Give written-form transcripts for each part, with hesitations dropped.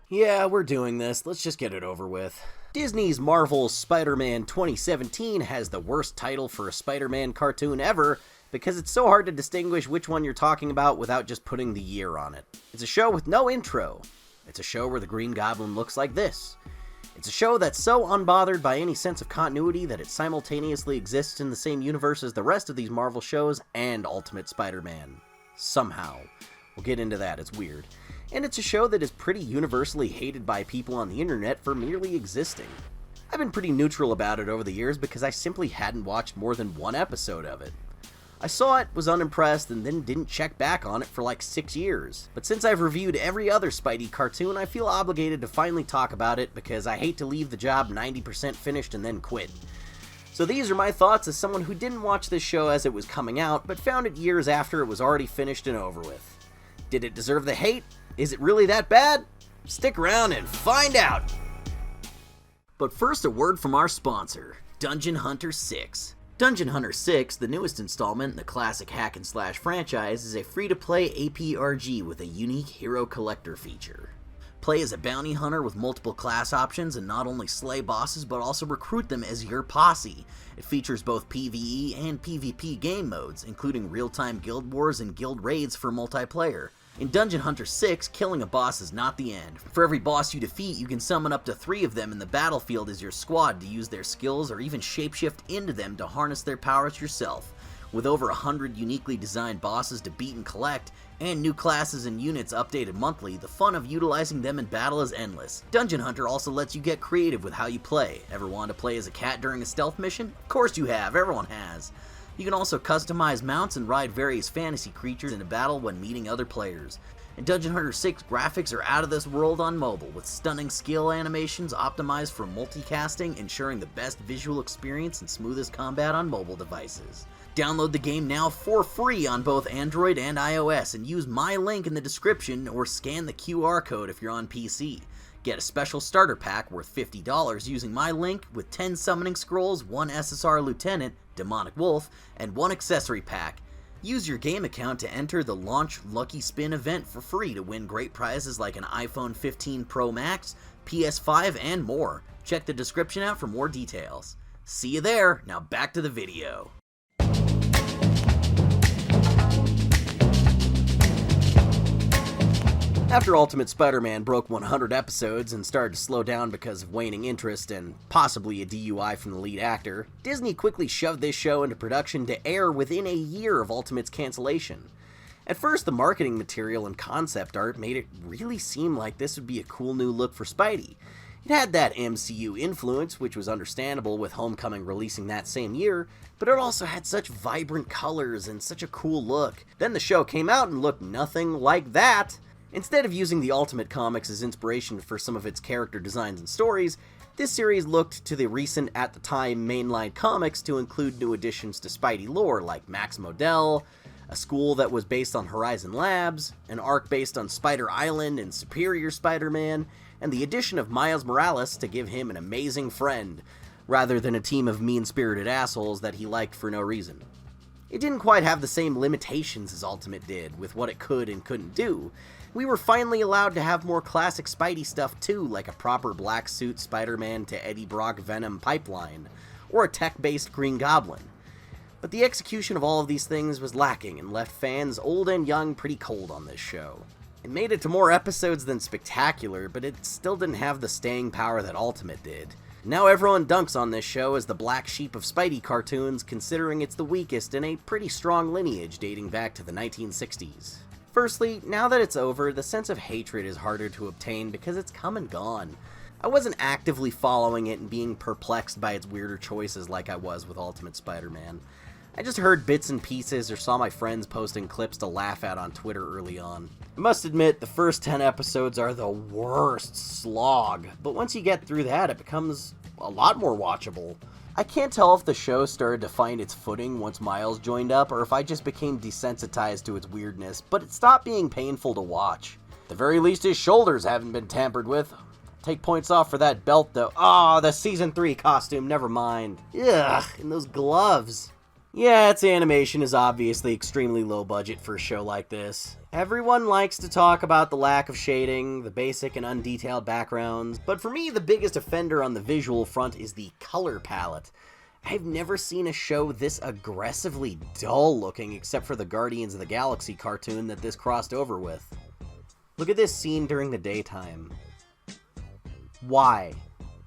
Yeah, we're doing this. Let's just get it over with. Disney's Marvel's Spider-Man 2017 has the worst title for a Spider-Man cartoon ever because it's so hard to distinguish which one you're talking about without just putting the year on it. It's a show with no intro. It's a show where the Green Goblin looks like this. It's a show that's so unbothered by any sense of continuity that it simultaneously exists in the same universe as the rest of these Marvel shows and Ultimate Spider-Man. Somehow. We'll get into that, it's weird. And it's a show that is pretty universally hated by people on the internet for merely existing. I've been pretty neutral about it over the years because I simply hadn't watched more than one episode of it. I saw it, was unimpressed, and then didn't check back on it for like 6 years. But since I've reviewed every other Spidey cartoon, I feel obligated to finally talk about it because I hate to leave the job 90% finished and then quit. So these are my thoughts as someone who didn't watch this show as it was coming out, but found it years after it was already finished and over with. Did it deserve the hate? Is it really that bad? Stick around and find out! But first, a word from our sponsor, Dungeon Hunter 6. Dungeon Hunter 6, the newest installment in the classic hack-and-slash franchise, is a free-to-play APRG with a unique hero collector feature. Play as a bounty hunter with multiple class options and not only slay bosses but also recruit them as your posse. It features both PvE and PvP game modes, including real-time guild wars and guild raids for multiplayer. In Dungeon Hunter 6, killing a boss is not the end. For every boss you defeat, you can summon up to 3 of them in the battlefield as your squad to use their skills or even shapeshift into them to harness their powers yourself. With over 100 uniquely designed bosses to beat and collect, and new classes and units updated monthly, the fun of utilizing them in battle is endless. Dungeon Hunter also lets you get creative with how you play. Ever wanted to play as a cat during a stealth mission? Of course you have, everyone has. You can also customize mounts and ride various fantasy creatures in a battle when meeting other players. In Dungeon Hunter 6, graphics are out of this world on mobile, with stunning skill animations optimized for multicasting, ensuring the best visual experience and smoothest combat on mobile devices. Download the game now for free on both Android and iOS, and use my link in the description or scan the QR code if you're on PC. Get a special starter pack worth $50 using my link with 10 summoning scrolls, 1 SSR Lieutenant, Demonic Wolf, and 1 accessory pack. Use your game account to enter the launch Lucky Spin event for free to win great prizes like an iPhone 15 Pro Max, PS5, and more. Check the description out for more details. See you there, now back to the video. After Ultimate Spider-Man broke 100 episodes and started to slow down because of waning interest and possibly a DUI from the lead actor, Disney quickly shoved this show into production to air within a year of Ultimate's cancellation. At first, the marketing material and concept art made it really seem like this would be a cool new look for Spidey. It had that MCU influence, which was understandable with Homecoming releasing that same year, but it also had such vibrant colors and such a cool look. Then the show came out and looked nothing like that. Instead of using the Ultimate comics as inspiration for some of its character designs and stories, this series looked to the recent, at the time, mainline comics to include new additions to Spidey lore like Max Modell, a school that was based on Horizon Labs, an arc based on Spider Island and Superior Spider-Man, and the addition of Miles Morales to give him an amazing friend, rather than a team of mean-spirited assholes that he liked for no reason. It didn't quite have the same limitations as Ultimate did, with what it could and couldn't do. We were finally allowed to have more classic Spidey stuff too, like a proper black suit Spider-Man to Eddie Brock Venom pipeline, or a tech-based Green Goblin. But the execution of all of these things was lacking and left fans, old and young, pretty cold on this show. It made it to more episodes than spectacular, but it still didn't have the staying power that Ultimate did. Now everyone dunks on this show as the black sheep of Spidey cartoons, considering it's the weakest in a pretty strong lineage dating back to the 1960s. Firstly, now that it's over, the sense of hatred is harder to obtain because it's come and gone. I wasn't actively following it and being perplexed by its weirder choices like I was with Ultimate Spider-Man. I just heard bits and pieces or saw my friends posting clips to laugh at on Twitter early on. I must admit, the first 10 episodes are the worst slog, but once you get through that, it becomes a lot more watchable. I can't tell if the show started to find its footing once Miles joined up, or if I just became desensitized to its weirdness, but it stopped being painful to watch. At the very least, his shoulders haven't been tampered with. Take points off for that belt, though. The Season 3 costume, never mind. Ugh, and those gloves. Yeah, its animation is obviously extremely low budget for a show like this. Everyone likes to talk about the lack of shading, the basic and undetailed backgrounds, but for me the biggest offender on the visual front is the color palette. I've never seen a show this aggressively dull looking except for the Guardians of the Galaxy cartoon that this crossed over with. Look at this scene during the daytime. Why?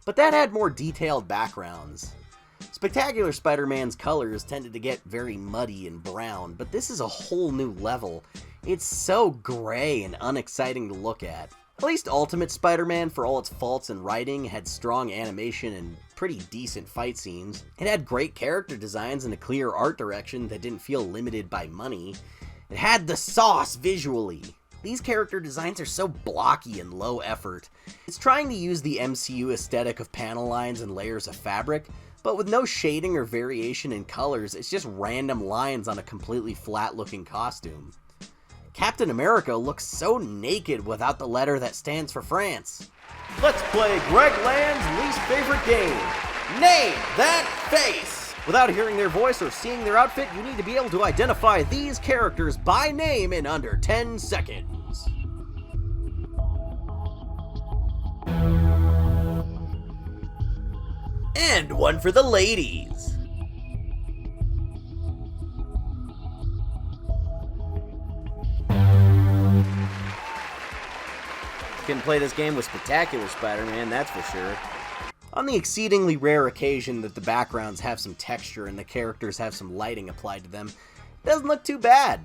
But that had more detailed backgrounds. Spectacular Spider-Man's colors tended to get very muddy and brown, but this is a whole new level. It's so gray and unexciting to look at. At least Ultimate Spider-Man, for all its faults in writing, had strong animation and pretty decent fight scenes. It had great character designs and a clear art direction that didn't feel limited by money. It had the sauce visually. These character designs are so blocky and low effort. It's trying to use the MCU aesthetic of panel lines and layers of fabric, but with no shading or variation in colors, it's just random lines on a completely flat-looking costume. Captain America looks so naked without the letter that stands for France. Let's play Greg Land's least favorite game. Name that face! Without hearing their voice or seeing their outfit, you need to be able to identify these characters by name in under 10 seconds. And one for the ladies. Couldn't play this game with Spectacular Spider-Man, that's for sure. On the exceedingly rare occasion that the backgrounds have some texture and the characters have some lighting applied to them, it doesn't look too bad.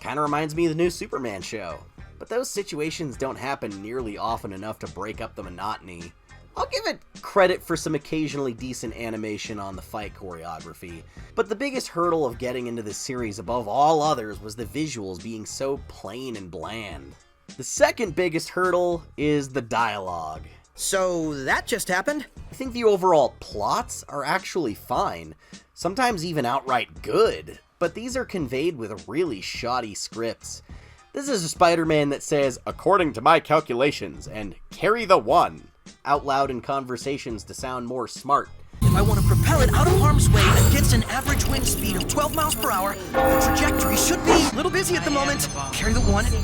Kinda reminds me of the new Superman show. But those situations don't happen nearly often enough to break up the monotony. I'll give it credit for some occasionally decent animation on the fight choreography, but the biggest hurdle of getting into this series above all others was the visuals being so plain and bland. The second biggest hurdle is the dialogue. So that just happened? I think the overall plots are actually fine, sometimes even outright good, but these are conveyed with really shoddy scripts. This is a Spider-Man that says, "according to my calculations," and "carry the one," out loud in conversations to sound more smart. If I want to propel it out of harm's way against an average wind speed of 12 miles per hour, the trajectory should be a little busy at the moment. Carry the one, and...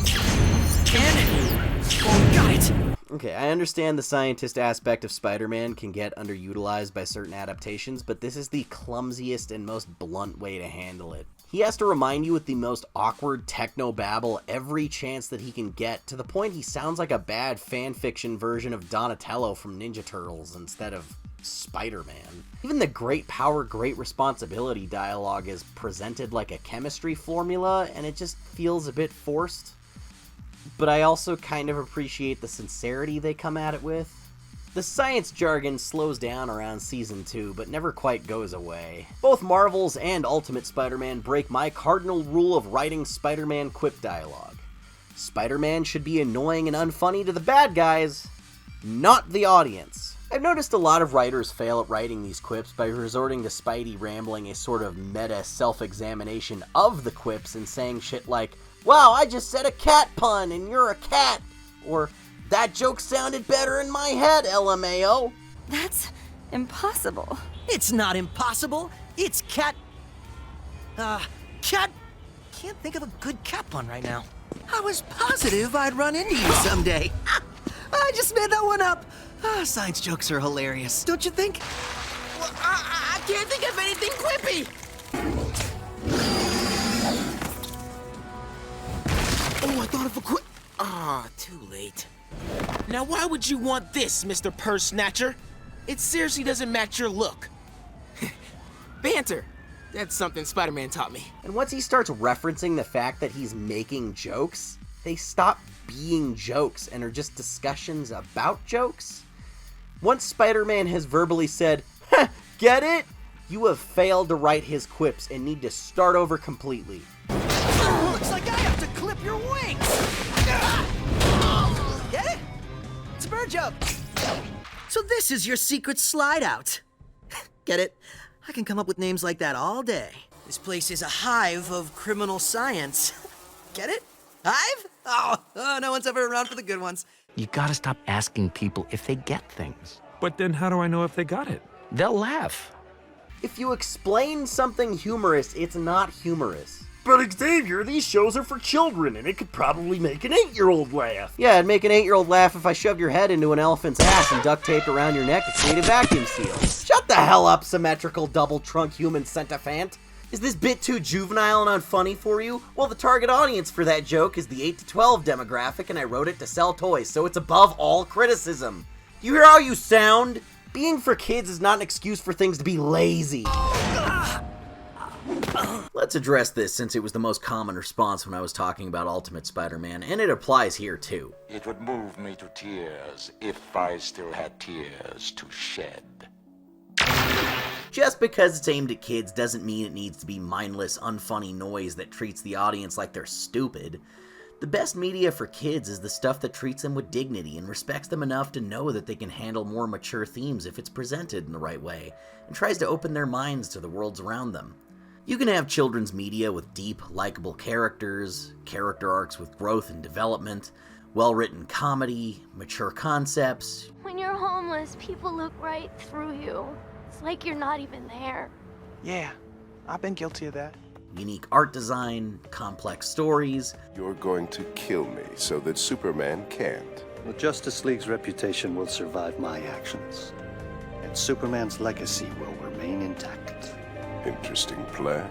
oh, got it! Okay, I understand the scientist aspect of Spider-Man can get underutilized by certain adaptations, but this is the clumsiest and most blunt way to handle it. He has to remind you with the most awkward techno-babble every chance that he can get, to the point he sounds like a bad fanfiction version of Donatello from Ninja Turtles instead of Spider-Man. Even the great power, great responsibility dialogue is presented like a chemistry formula, and it just feels a bit forced. But I also kind of appreciate the sincerity they come at it with. The science jargon slows down around Season 2, but never quite goes away. Both Marvel's and Ultimate Spider-Man break my cardinal rule of writing Spider-Man quip dialogue. Spider-Man should be annoying and unfunny to the bad guys, not the audience. I've noticed a lot of writers fail at writing these quips by resorting to Spidey rambling a sort of meta self-examination of the quips and saying shit like, "Wow, I just said a cat pun and you're a cat," or "that joke sounded better in my head, LMAO." That's impossible. It's not impossible. It's cat... cat... Can't think of a good cat pun right now. I was positive I'd run into you someday. I just made that one up. Science jokes are hilarious, don't you think? Well, I can't think of anything quippy. Oh, I thought of a quip. Ah, too late. Now, why would you want this, Mr. Purse Snatcher? It seriously doesn't match your look. Banter. That's something Spider-Man taught me. And once he starts referencing the fact that he's making jokes, they stop being jokes and are just discussions about jokes. Once Spider-Man has verbally said, "Heh, get it?" you have failed to write his quips and need to start over completely. Looks like I have to clip your wings! Get it? It's a bird joke. So this is your secret slide out. Get it? I can come up with names like that all day. This place is a hive of criminal science. Get it? Hive? Oh, no one's ever around for the good ones. You gotta stop asking people if they get things. But then how do I know if they got it? They'll laugh. If you explain something humorous, it's not humorous. But Xavier, these shows are for children, and it could probably make an 8-year-old laugh. Yeah, it'd make an 8-year-old laugh if I shoved your head into an elephant's ass and duct taped around your neck to create a vacuum seal. Shut the hell up, symmetrical double-trunk human centaphant. Is this bit too juvenile and unfunny for you? Well, the target audience for that joke is the 8 to 12 demographic, and I wrote it to sell toys, so it's above all criticism. Do you hear how you sound? Being for kids is not an excuse for things to be lazy. Let's address this since it was the most common response when I was talking about Ultimate Spider-Man, and it applies here too. It would move me to tears if I still had tears to shed. Just because it's aimed at kids doesn't mean it needs to be mindless, unfunny noise that treats the audience like they're stupid. The best media for kids is the stuff that treats them with dignity and respects them enough to know that they can handle more mature themes if it's presented in the right way, and tries to open their minds to the worlds around them. You can have children's media with deep, likable characters, character arcs with growth and development, well-written comedy, mature concepts. When you're homeless, people look right through you. It's like you're not even there. Yeah, I've been guilty of that. Unique art design, complex stories. You're going to kill me so that Superman can't. The Justice League's reputation will survive my actions, and Superman's legacy will remain intact. Interesting plan.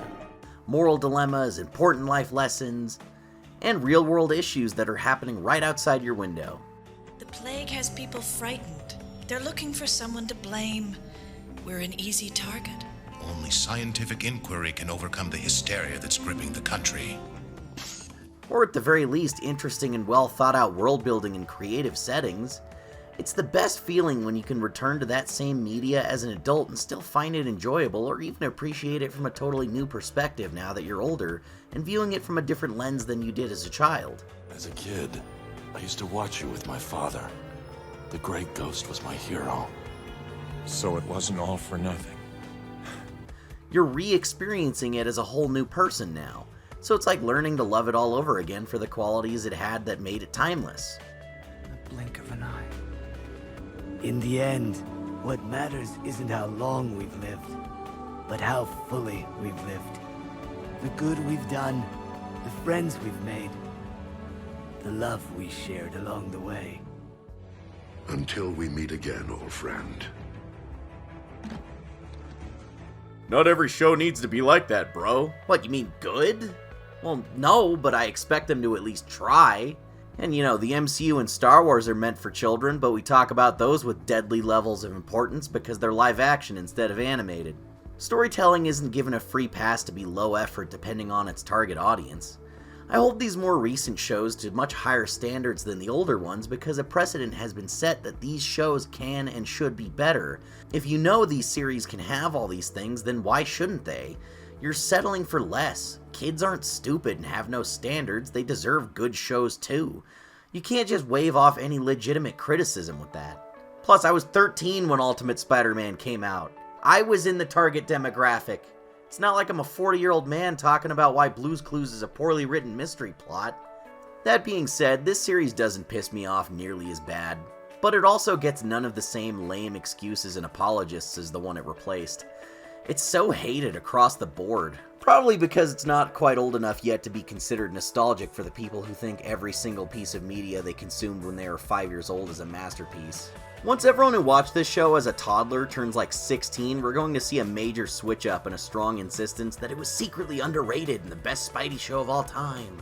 Moral dilemmas, important life lessons, and real-world issues that are happening right outside your window. The plague has people frightened. They're looking for someone to blame. We're an easy target. Only scientific inquiry can overcome the hysteria that's gripping the country. Or at the very least, interesting and well thought out world building in creative settings. It's the best feeling when you can return to that same media as an adult and still find it enjoyable or even appreciate it from a totally new perspective now that you're older and viewing it from a different lens than you did as a child. As a kid, I used to watch you with my father. The Great Ghost was my hero. So it wasn't all for nothing. You're re-experiencing it as a whole new person now, so it's like learning to love it all over again for the qualities it had that made it timeless. The blink of an eye. In the end, what matters isn't how long we've lived, but how fully we've lived. The good we've done, the friends we've made, the love we shared along the way. Until we meet again, old friend. Not every show needs to be like that, bro. What, you mean good? Well, no, but I expect them to at least try. And you know, the MCU and Star Wars are meant for children, but we talk about those with deadly levels of importance because they're live action instead of animated. Storytelling isn't given a free pass to be low effort depending on its target audience. I hold these more recent shows to much higher standards than the older ones because a precedent has been set that these shows can and should be better. If you know these series can have all these things, then why shouldn't they? You're settling for less. Kids aren't stupid and have no standards, they deserve good shows too. You can't just wave off any legitimate criticism with that. Plus, I was 13 when Ultimate Spider-Man came out. I was in the target demographic. It's not like I'm a 40-year-old man talking about why Blue's Clues is a poorly written mystery plot. That being said, this series doesn't piss me off nearly as bad, but it also gets none of the same lame excuses and apologists as the one it replaced. It's so hated across the board, probably because it's not quite old enough yet to be considered nostalgic for the people who think every single piece of media they consumed when they were 5 years old is a masterpiece. Once everyone who watched this show as a toddler turns like 16, we're going to see a major switch up and a strong insistence that it was secretly underrated and the best Spidey show of all time.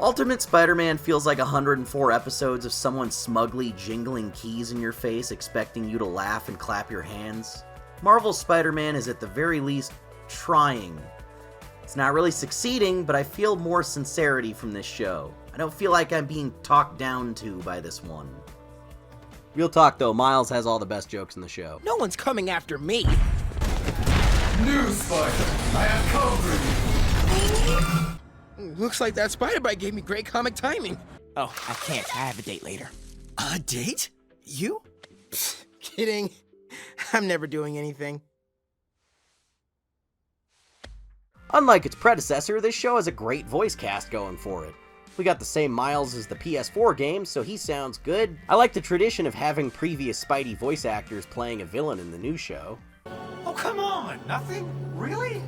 Ultimate Spider-Man feels like 104 episodes of someone smugly jingling keys in your face expecting you to laugh and clap your hands. Marvel's Spider-Man is at the very least trying. It's not really succeeding, but I feel more sincerity from this show. I don't feel like I'm being talked down to by this one. Real talk though, Miles has all the best jokes in the show. No one's coming after me. New Spider, I have come for you. Looks like that Spider-Bite gave me great comic timing. Oh, I can't. I have a date later. A date? You? Psst, kidding. I'm never doing anything. Unlike its predecessor, this show has a great voice cast going for it. We got the same Miles as the PS4 game, so he sounds good. I like the tradition of having previous Spidey voice actors playing a villain in the new show. Oh, Come on, nothing? Really?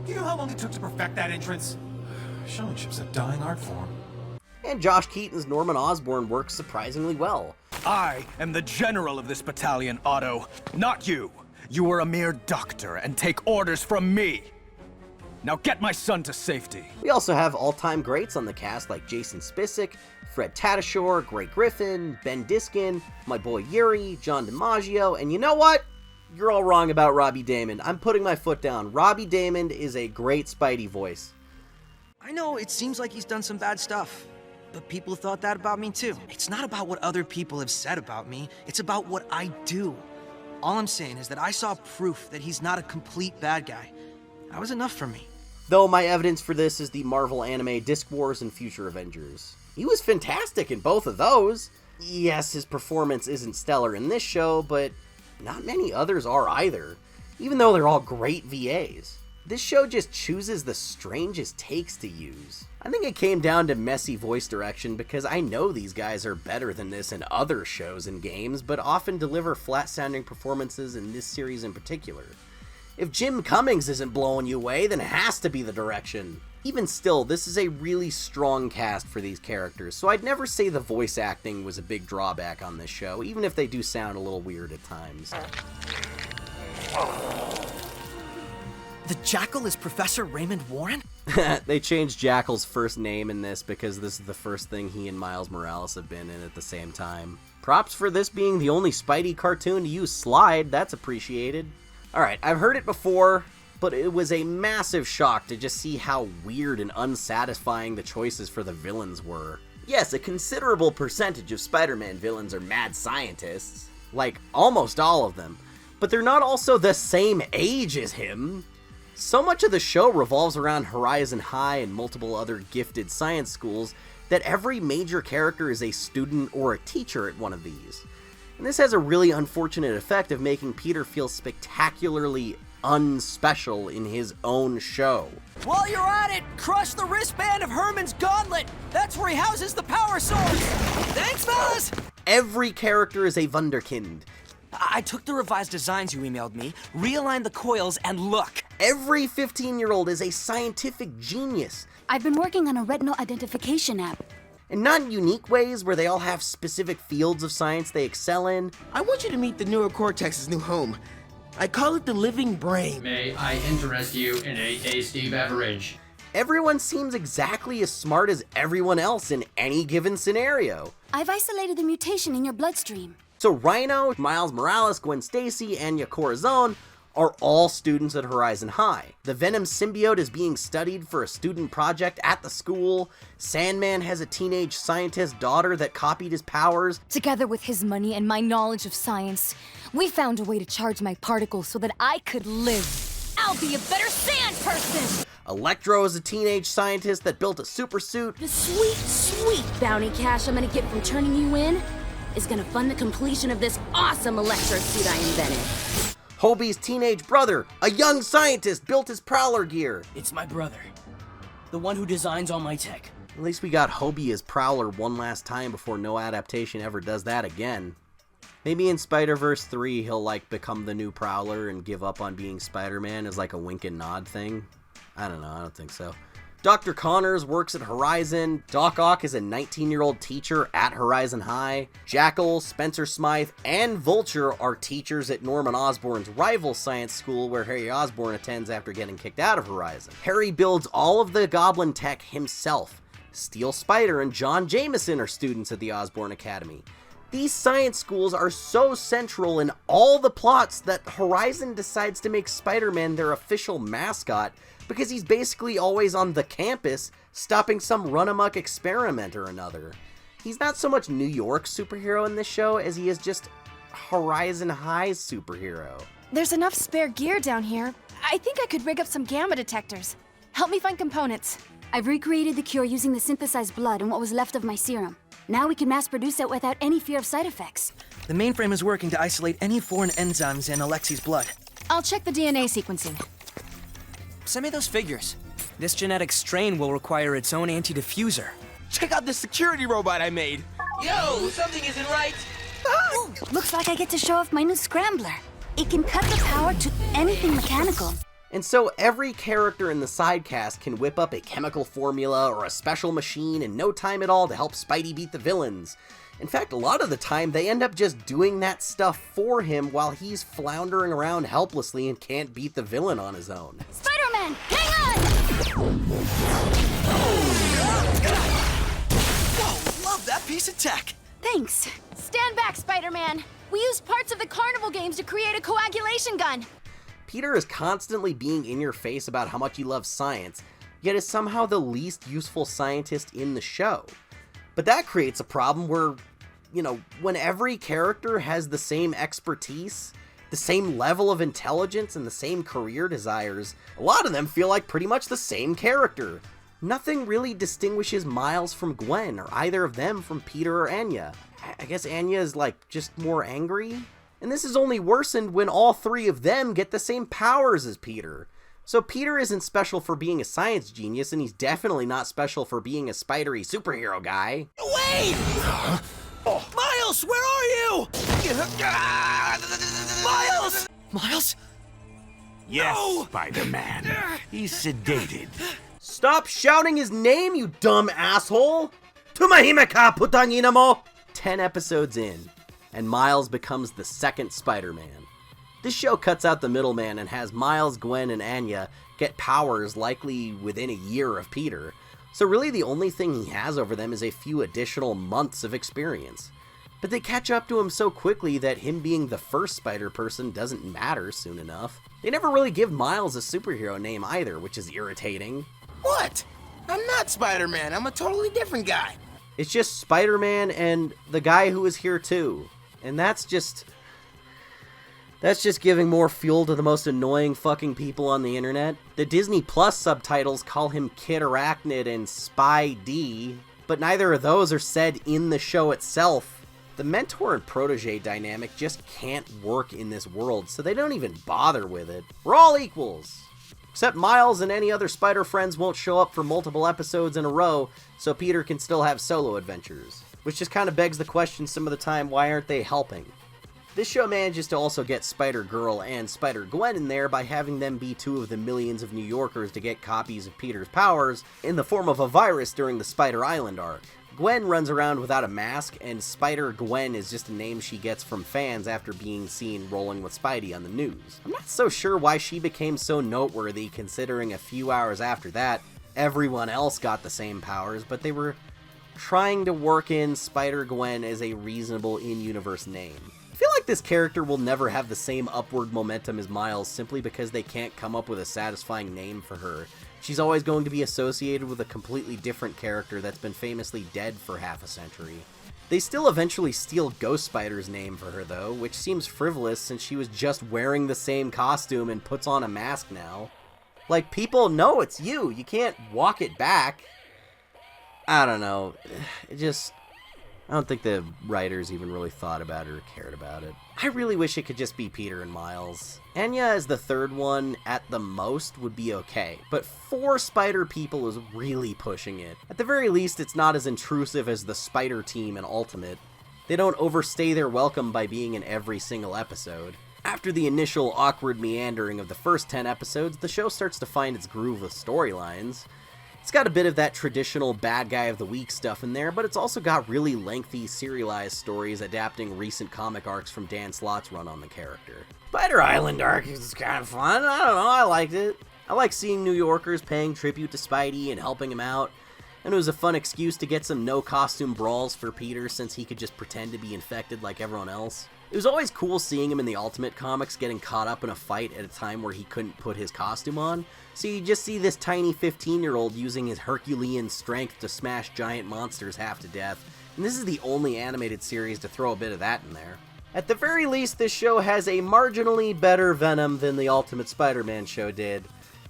Do you know how long it took to perfect that entrance? Showmanship's a dying art form. And Josh Keaton's Norman Osborn works surprisingly well. I am the general of this battalion, Otto, not you. You are a mere doctor and take orders from me. Now get my son to safety. We also have all-time greats on the cast like Jason Spicek, Fred Tatasciore, Greg Griffin, Ben Diskin, my boy Yuri, John DiMaggio, and you know what? You're all wrong about Robbie Daymond. I'm putting my foot down. Robbie Daymond is a great Spidey voice. I know it seems like he's done some bad stuff, but people thought that about me too. It's not about what other people have said about me, it's about what I do. All I'm saying is that I saw proof that he's not a complete bad guy. That was enough for me. Though my evidence for this is the Marvel anime Disc Wars and Future Avengers. He was fantastic in both of those. Yes, his performance isn't stellar in this show, but not many others are either, even though they're all great VAs. This show just chooses the strangest takes to use. I think it came down to messy voice direction because I know these guys are better than this in other shows and games, but often deliver flat-sounding performances in this series in particular. If Jim Cummings isn't blowing you away, then it has to be the direction. Even still, this is a really strong cast for these characters, so I'd never say the voice acting was a big drawback on this show, even if they do sound a little weird at times. The Jackal is Professor Raymond Warren? They changed Jackal's first name in this because this is the first thing he and Miles Morales have been in at the same time. Props for this being the only Spidey cartoon to use Slide, that's appreciated. Alright, I've heard it before, but it was a massive shock to just see how weird and unsatisfying the choices for the villains were. Yes, a considerable percentage of Spider-Man villains are mad scientists, like almost all of them, but they're not also the same age as him. So much of the show revolves around Horizon High and multiple other gifted science schools that every major character is a student or a teacher at one of these. And this has a really unfortunate effect of making Peter feel spectacularly unspecial in his own show. While you're at it, crush the wristband of Herman's gauntlet! That's where he houses the power source! Thanks, fellas! Every character is a wunderkind. I took the revised designs you emailed me, realigned the coils, and look! Every 15-year-old is a scientific genius. I've been working on a retinal identification app. And not in unique ways where they all have specific fields of science they excel in. I want you to meet the neurocortex's new home. I call it the living brain. May I interest you in a tasty beverage? Everyone seems exactly as smart as everyone else in any given scenario. I've isolated the mutation in your bloodstream. So Rhino, Miles Morales, Gwen Stacy, and Corazon are all students at Horizon High. The Venom symbiote is being studied for a student project at the school. Sandman has a teenage scientist daughter that copied his powers. Together with his money and my knowledge of science, we found a way to charge my particles so that I could live. I'll be a better sand person! Electro is a teenage scientist that built a super suit. The sweet, sweet bounty cash I'm gonna get from turning you in is gonna fund the completion of this awesome electro suit I invented. Hobie's teenage brother, a young scientist, built his Prowler gear. It's my brother, the one who designs all my tech. At least we got Hobie as Prowler one last time before no adaptation ever does that again. Maybe in Spider-Verse 3 he'll become the new Prowler and give up on being Spider-Man as a wink and nod thing. I don't know, I don't think so. Dr. Connors works at Horizon. Doc Ock is a 19-year-old teacher at Horizon High. Jackal, Spencer Smythe, and Vulture are teachers at Norman Osborn's rival science school where Harry Osborn attends after getting kicked out of Horizon. Harry builds all of the Goblin tech himself. Steel Spider and John Jameson are students at the Osborn Academy. These science schools are so central in all the plots that Horizon decides to make Spider-Man their official mascot because he's basically always on the campus stopping some run-amok experiment or another. He's not so much New York superhero in this show as he is just Horizon High superhero. There's enough spare gear down here. I think I could rig up some gamma detectors. Help me find components. I've recreated the cure using the synthesized blood and what was left of my serum. Now we can mass produce it without any fear of side effects. The mainframe is working to isolate any foreign enzymes in Alexi's blood. I'll check the DNA sequencing. Send me those figures. This genetic strain will require its own anti-diffuser. Check out this security robot I made. Yo, something isn't right. Ooh, looks like I get to show off my new scrambler. It can cut the power to anything mechanical. And so every character in the sidecast can whip up a chemical formula or a special machine in no time at all to help Spidey beat the villains. In fact, a lot of the time they end up just doing that stuff for him while he's floundering around helplessly and can't beat the villain on his own. Spider-Man, hang on! Whoa, love that piece of tech! Thanks. Stand back, Spider-Man. We used parts of the carnival games to create a coagulation gun. Peter is constantly being in your face about how much he loves science, yet is somehow the least useful scientist in the show. But that creates a problem where, when every character has the same expertise, the same level of intelligence, and the same career desires, a lot of them feel like pretty much the same character. Nothing really distinguishes Miles from Gwen, or either of them from Peter or Anya. I guess Anya is just more angry? And this is only worsened when all three of them get the same powers as Peter. So Peter isn't special for being a science genius, and he's definitely not special for being a spidery superhero guy. Wait! Miles, where are you? Miles! Miles? Yes, No! Spider-Man. He's sedated. Stop shouting his name, you dumb asshole! Tumahimeka putanginamo! 10 episodes in, and Miles becomes the second Spider-Man. This show cuts out the middleman and has Miles, Gwen, and Anya get powers likely within a year of Peter, so really the only thing he has over them is a few additional months of experience. But they catch up to him so quickly that him being the first Spider-Person doesn't matter soon enough. They never really give Miles a superhero name either, which is irritating. What? I'm not Spider-Man. I'm a totally different guy. It's just Spider-Man and the guy who is here too. And that's just giving more fuel to the most annoying fucking people on the internet. The Disney Plus subtitles call him Kid Arachnid and Spy D, but neither of those are said in the show itself. The mentor and protege dynamic just can't work in this world, so they don't even bother with it. We're all equals. Except Miles and any other Spider friends won't show up for multiple episodes in a row, so Peter can still have solo adventures. Which just kind of begs the question some of the time, why aren't they helping? This show manages to also get Spider-Girl and Spider-Gwen in there by having them be two of the millions of New Yorkers to get copies of Peter's powers in the form of a virus during the Spider Island arc. Gwen runs around without a mask, and Spider-Gwen is just a name she gets from fans after being seen rolling with Spidey on the news. I'm not so sure why she became so noteworthy, considering a few hours after that, everyone else got the same powers, but they were trying to work in Spider-Gwen as a reasonable in-universe name. I feel like this character will never have the same upward momentum as Miles simply because they can't come up with a satisfying name for her. She's always going to be associated with a completely different character that's been famously dead for half a century. They still eventually steal Ghost Spider's name for her though, which seems frivolous since she was just wearing the same costume and puts on a mask now. Like, people know it's you, you can't walk it back. I don't know, I don't think the writers even really thought about it or cared about it. I really wish it could just be Peter and Miles. Anya as the third one, at the most, would be okay, but 4 Spider people is really pushing it. At the very least, it's not as intrusive as the Spider Team in Ultimate. They don't overstay their welcome by being in every single episode. After the initial awkward meandering of the first 10 episodes, the show starts to find its groove with storylines. It's got a bit of that traditional bad guy of the week stuff in there, but it's also got really lengthy, serialized stories adapting recent comic arcs from Dan Slott's run on the character. Spider Island arc is kind of fun. I don't know, I liked it. I like seeing New Yorkers paying tribute to Spidey and helping him out, and it was a fun excuse to get some no-costume brawls for Peter since he could just pretend to be infected like everyone else. It was always cool seeing him in the Ultimate comics getting caught up in a fight at a time where he couldn't put his costume on, so you just see this tiny 15-year-old using his Herculean strength to smash giant monsters half to death, and this is the only animated series to throw a bit of that in there. At the very least, this show has a marginally better Venom than the Ultimate Spider-Man show did,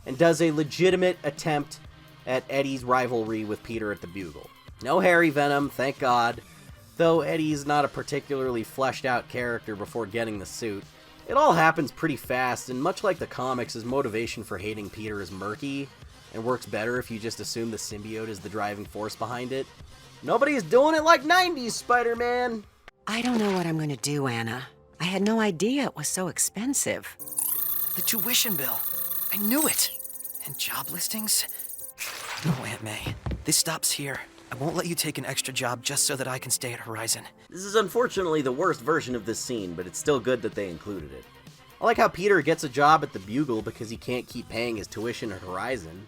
and does a legitimate attempt at Eddie's rivalry with Peter at the Bugle. No Harry Venom, thank God. Though Eddie's not a particularly fleshed out character before getting the suit. It all happens pretty fast, and much like the comics, his motivation for hating Peter is murky, and works better if you just assume the symbiote is the driving force behind it. Nobody's doing it like 90s Spider-Man! I don't know what I'm gonna do, Anna. I had no idea it was so expensive. The tuition bill. I knew it. And job listings? No, Aunt May. This stops here. I won't let you take an extra job just so that I can stay at Horizon. This is unfortunately the worst version of this scene, but it's still good that they included it. I like how Peter gets a job at the Bugle because he can't keep paying his tuition at Horizon.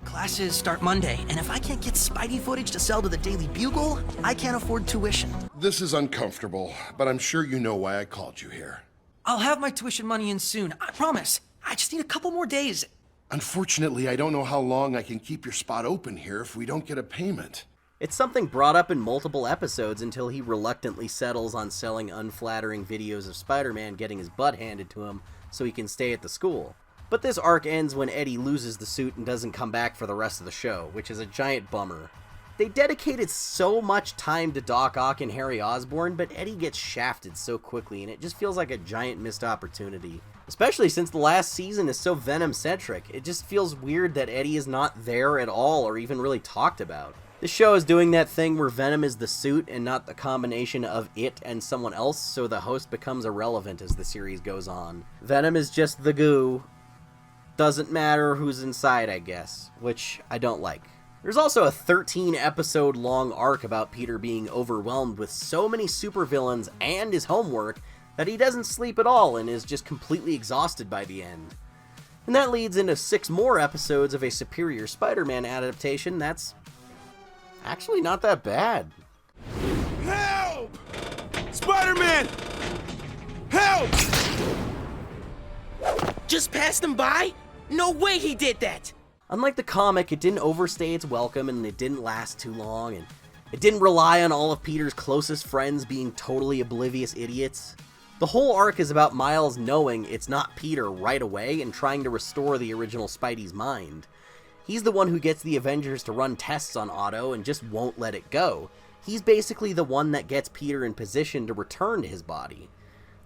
Classes start Monday, and if I can't get Spidey footage to sell to the Daily Bugle, I can't afford tuition. This is uncomfortable, but I'm sure you know why I called you here. I'll have my tuition money in soon, I promise. I just need a couple more days. Unfortunately, I don't know how long I can keep your spot open here if we don't get a payment. It's something brought up in multiple episodes until he reluctantly settles on selling unflattering videos of Spider-Man getting his butt handed to him so he can stay at the school. But this arc ends when Eddie loses the suit and doesn't come back for the rest of the show, which is a giant bummer. They dedicated so much time to Doc Ock and Harry Osborn, but Eddie gets shafted so quickly, and it just feels like a giant missed opportunity. Especially since the last season is so Venom-centric. It just feels weird that Eddie is not there at all or even really talked about. This show is doing that thing where Venom is the suit and not the combination of it and someone else, so the host becomes irrelevant as the series goes on. Venom is just the goo. Doesn't matter who's inside, I guess, which I don't like. There's also a 13-episode long arc about Peter being overwhelmed with so many supervillains and his homework that he doesn't sleep at all and is just completely exhausted by the end. And that leads into 6 more episodes of a superior Spider-Man adaptation that's actually not that bad. Help! Spider-Man! Help! Just passed him by? No way he did that! Unlike the comic, it didn't overstay its welcome and it didn't last too long, and it didn't rely on all of Peter's closest friends being totally oblivious idiots. The whole arc is about Miles knowing it's not Peter right away and trying to restore the original Spidey's mind. He's the one who gets the Avengers to run tests on Otto and just won't let it go. He's basically the one that gets Peter in position to return to his body.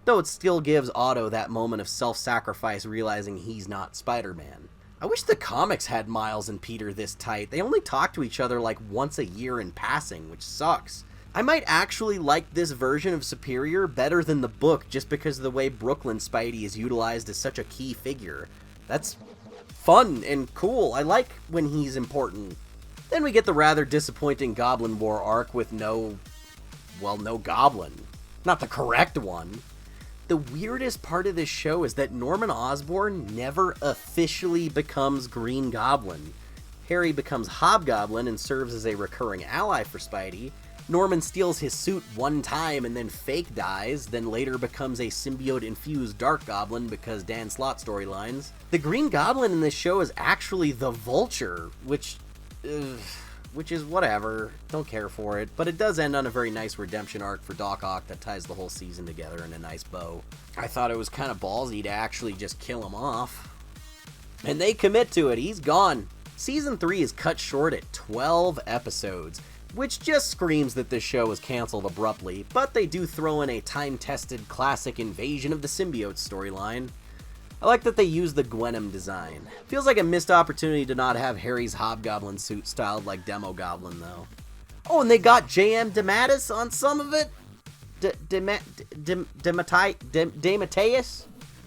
Though it still gives Otto that moment of self-sacrifice realizing he's not Spider-Man. I wish the comics had Miles and Peter this tight. They only talk to each other like once a year in passing, which sucks. I might actually like this version of Superior better than the book just because of the way Brooklyn Spidey is utilized as such a key figure. That's fun and cool. I like when he's important. Then we get the rather disappointing Goblin War arc with no Goblin. Not the correct one. The weirdest part of this show is that Norman Osborn never officially becomes Green Goblin. Harry becomes Hobgoblin and serves as a recurring ally for Spidey. Norman steals his suit one time and then fake dies, then later becomes a symbiote-infused Dark Goblin because Dan Slott storylines. The Green Goblin in this show is actually the Vulture, which is whatever. Don't care for it. But it does end on a very nice redemption arc for Doc Ock that ties the whole season together in a nice bow. I thought it was kind of ballsy to actually just kill him off. And they commit to it. He's gone. Season 3 is cut short at 12 episodes, which just screams that this show was canceled abruptly, but they do throw in a time-tested classic Invasion of the Symbiotes storyline. I like that they use the Gwenom design. Feels like a missed opportunity to not have Harry's Hobgoblin suit styled like Demo Goblin, though. Oh, and they got J.M. DeMatteis on some of it? DeMatteis?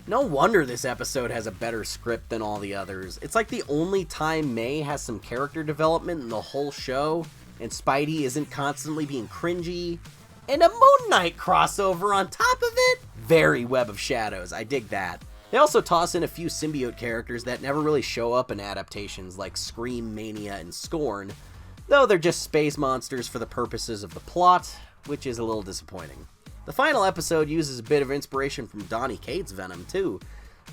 No wonder this episode has a better script than all the others. It's like the only time May has some character development in the whole show, and Spidey isn't constantly being cringy. And a Moon Knight crossover on top of it? Very Web of Shadows, I dig that. They also toss in a few symbiote characters that never really show up in adaptations like Scream, Mania, and Scorn, though they're just space monsters for the purposes of the plot, which is a little disappointing. The final episode uses a bit of inspiration from Donny Cates' Venom too,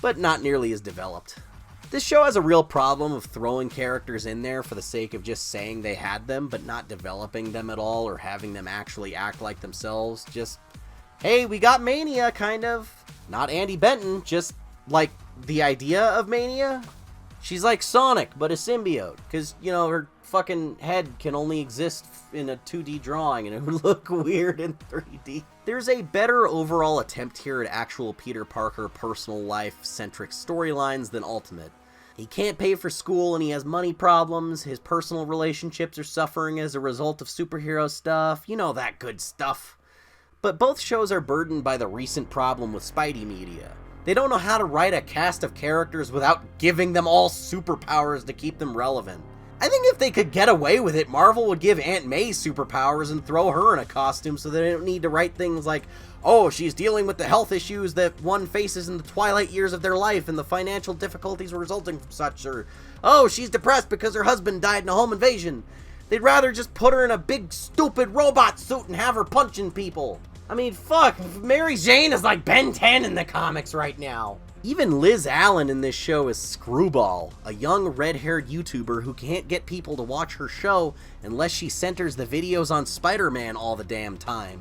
but not nearly as developed. This show has a real problem of throwing characters in there for the sake of just saying they had them, but not developing them at all or having them actually act like themselves. Just, hey, we got Mania, kind of. Not Andy Benton, just like the idea of Mania. She's like Sonic, but a symbiote, because, you know, her fucking head can only exist in a 2D drawing and it would look weird in 3D. There's a better overall attempt here at actual Peter Parker personal life-centric storylines than Ultimate. He can't pay for school and he has money problems, his personal relationships are suffering as a result of superhero stuff, you know, that good stuff. But both shows are burdened by the recent problem with Spidey media. They don't know how to write a cast of characters without giving them all superpowers to keep them relevant. I think if they could get away with it, Marvel would give Aunt May superpowers and throw her in a costume so they don't need to write things like, oh, she's dealing with the health issues that one faces in the twilight years of their life and the financial difficulties resulting from such, or, oh, she's depressed because her husband died in a home invasion. They'd rather just put her in a big, stupid robot suit and have her punching people. I mean, fuck, Mary Jane is like Ben 10 in the comics right now. Even Liz Allen in this show is Screwball, a young red-haired YouTuber who can't get people to watch her show unless she centers the videos on Spider-Man all the damn time.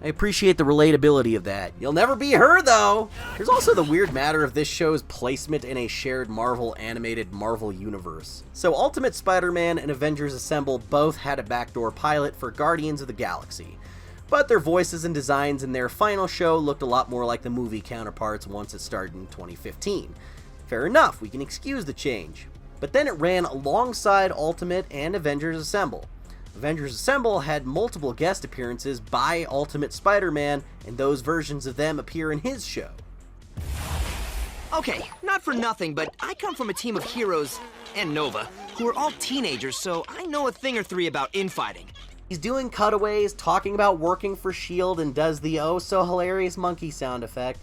I appreciate the relatability of that. You'll never be her, though! There's also the weird matter of this show's placement in a shared Marvel animated Marvel universe. So Ultimate Spider-Man and Avengers Assemble both had a backdoor pilot for Guardians of the Galaxy, but their voices and designs in their final show looked a lot more like the movie counterparts once it started in 2015. Fair enough, we can excuse the change. But then it ran alongside Ultimate and Avengers Assemble. Avengers Assemble had multiple guest appearances by Ultimate Spider-Man, and those versions of them appear in his show. Okay, not for nothing, but I come from a team of heroes, and Nova, who are all teenagers, so I know a thing or three about infighting. He's doing cutaways, talking about working for S.H.I.E.L.D., and does the oh-so-hilarious monkey sound effect.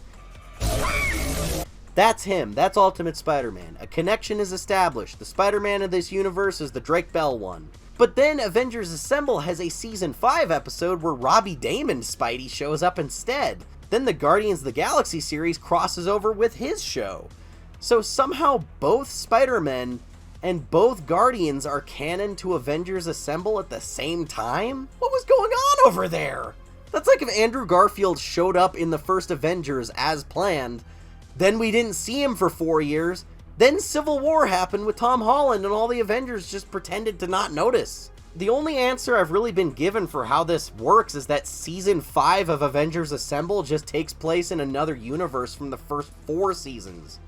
That's him. That's Ultimate Spider-Man. A connection is established. The Spider-Man of this universe is the Drake Bell one. But then Avengers Assemble has a Season 5 episode where Robbie Damon's Spidey shows up instead. Then the Guardians of the Galaxy series crosses over with his show. So somehow both Spider-Men and both Guardians are canon to Avengers Assemble at the same time? What was going on over there? That's like if Andrew Garfield showed up in the first Avengers as planned, then we didn't see him for 4 years, then Civil War happened with Tom Holland and all the Avengers just pretended to not notice. The only answer I've really been given for how this works is that Season 5 of Avengers Assemble just takes place in another universe from the first 4 seasons.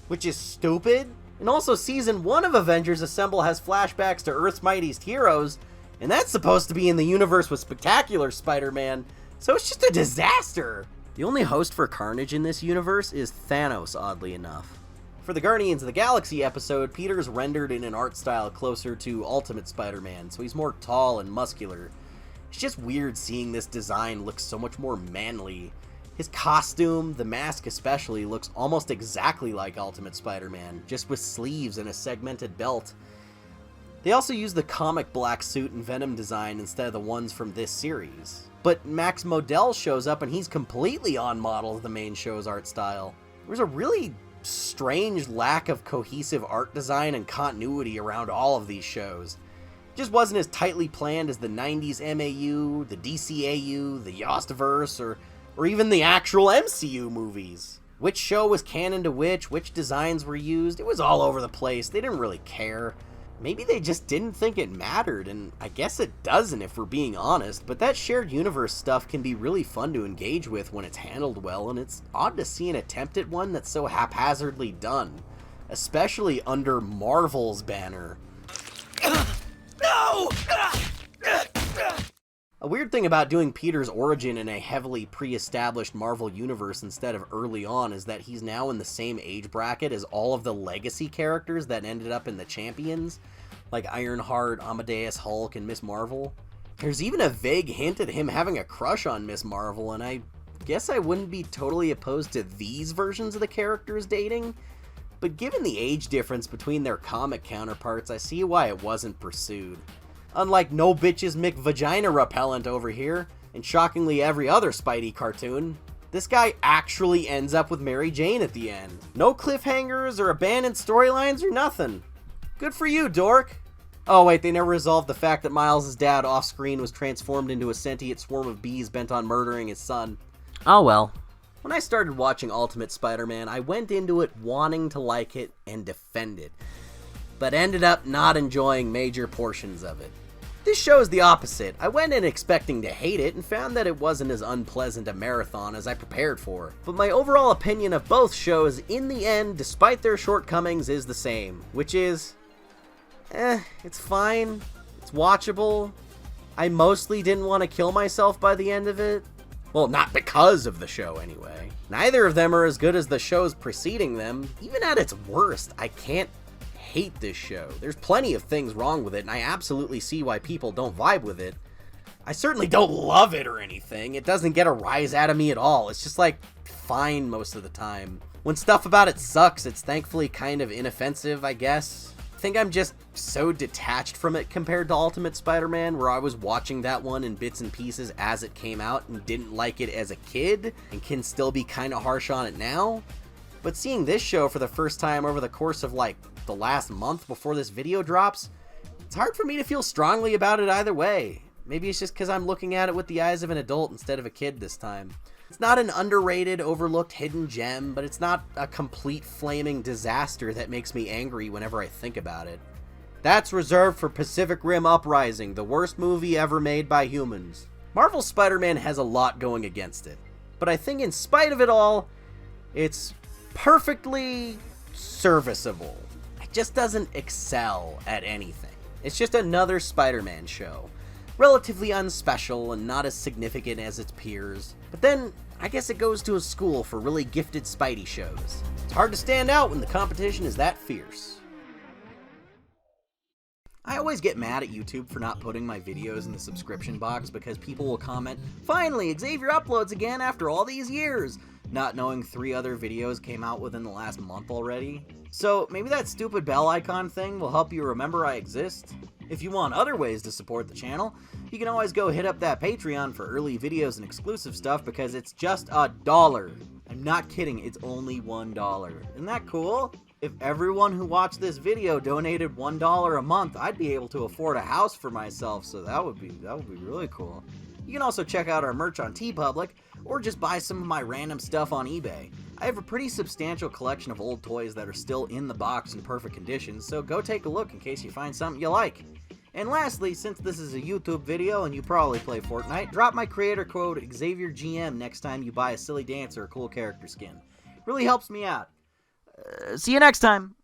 Which is stupid. And also Season 1 of Avengers Assemble has flashbacks to Earth's Mightiest Heroes, and that's supposed to be in the universe with Spectacular Spider-Man, so it's just a disaster. The only host for Carnage in this universe is Thanos, oddly enough. For the Guardians of the Galaxy episode, Peter's rendered in an art style closer to Ultimate Spider-Man, so he's more tall and muscular. It's just weird seeing this design look so much more manly. His costume, the mask especially, looks almost exactly like Ultimate Spider-Man, just with sleeves and a segmented belt. They also use the comic black suit and Venom design instead of the ones from this series. But Max Modell shows up and he's completely on model of the main show's art style. There's a really strange lack of cohesive art design and continuity around all of these shows. It just wasn't as tightly planned as the 90s MAU, the DCAU, the Yostiverse, or even the actual MCU movies. Which show was canon to which designs were used, it was all over the place. They didn't really care. Maybe they just didn't think it mattered, and I guess it doesn't if we're being honest, but that shared universe stuff can be really fun to engage with when it's handled well, and it's odd to see an attempt at one that's so haphazardly done, especially under Marvel's banner. No! A weird thing about doing Peter's origin in a heavily pre-established Marvel universe instead of early on is that he's now in the same age bracket as all of the legacy characters that ended up in the Champions, like Ironheart, Amadeus, Hulk, and Miss Marvel. There's even a vague hint at him having a crush on Miss Marvel, and I guess I wouldn't be totally opposed to these versions of the characters dating, but given the age difference between their comic counterparts, I see why it wasn't pursued. Unlike No Bitches McVagina Repellent over here, and shockingly every other Spidey cartoon, this guy actually ends up with Mary Jane at the end. No cliffhangers or abandoned storylines or nothing. Good for you, dork. Oh wait, they never resolved the fact that Miles' dad off-screen was transformed into a sentient swarm of bees bent on murdering his son. Oh well. When I started watching Ultimate Spider-Man, I went into it wanting to like it and defend it, but ended up not enjoying major portions of it. This show is the opposite. I went in expecting to hate it and found that it wasn't as unpleasant a marathon as I prepared for. But my overall opinion of both shows, in the end, despite their shortcomings, is the same, which is, it's fine, it's watchable, I mostly didn't want to kill myself by the end of it. Well, not because of the show, anyway. Neither of them are as good as the shows preceding them. Even at its worst, I can't hate this show. There's plenty of things wrong with it, and I absolutely see why people don't vibe with it. I certainly don't love it or anything. It doesn't get a rise out of me at all. It's just, like, fine most of the time. When stuff about it sucks, it's thankfully kind of inoffensive, I guess. I think I'm just so detached from it compared to Ultimate Spider-Man, where I was watching that one in bits and pieces as it came out and didn't like it as a kid, and can still be kind of harsh on it now. But seeing this show for the first time over the course of, like, the last month before this video drops, it's hard for me to feel strongly about it either way. Maybe it's just because I'm looking at it with the eyes of an adult instead of a kid this time. It's not an underrated, overlooked hidden gem, but it's not a complete flaming disaster that makes me angry whenever I think about it. That's reserved for Pacific Rim Uprising, the worst movie ever made by humans. Marvel's Spider-Man has a lot going against it, but I think in spite of it all, it's perfectly serviceable. It just doesn't excel at anything. It's just another Spider-Man show. Relatively unspecial and not as significant as its peers. But then, I guess it goes to a school for really gifted Spidey shows. It's hard to stand out when the competition is that fierce. I always get mad at YouTube for not putting my videos in the subscription box because people will comment, "Finally, Xavier uploads again after all these years," not knowing 3 other videos came out within the last month already. So maybe that stupid bell icon thing will help you remember I exist. If you want other ways to support the channel, you can always go hit up that Patreon for early videos and exclusive stuff because it's just $1. I'm not kidding, it's only $1. Isn't that cool? If everyone who watched this video donated $1 a month, I'd be able to afford a house for myself, so that would be really cool. You can also check out our merch on TeePublic, or just buy some of my random stuff on eBay. I have a pretty substantial collection of old toys that are still in the box in perfect condition, so go take a look in case you find something you like. And lastly, since this is a YouTube video and you probably play Fortnite, drop my creator code XavierGM next time you buy a silly dance or a cool character skin. Really helps me out. See you next time!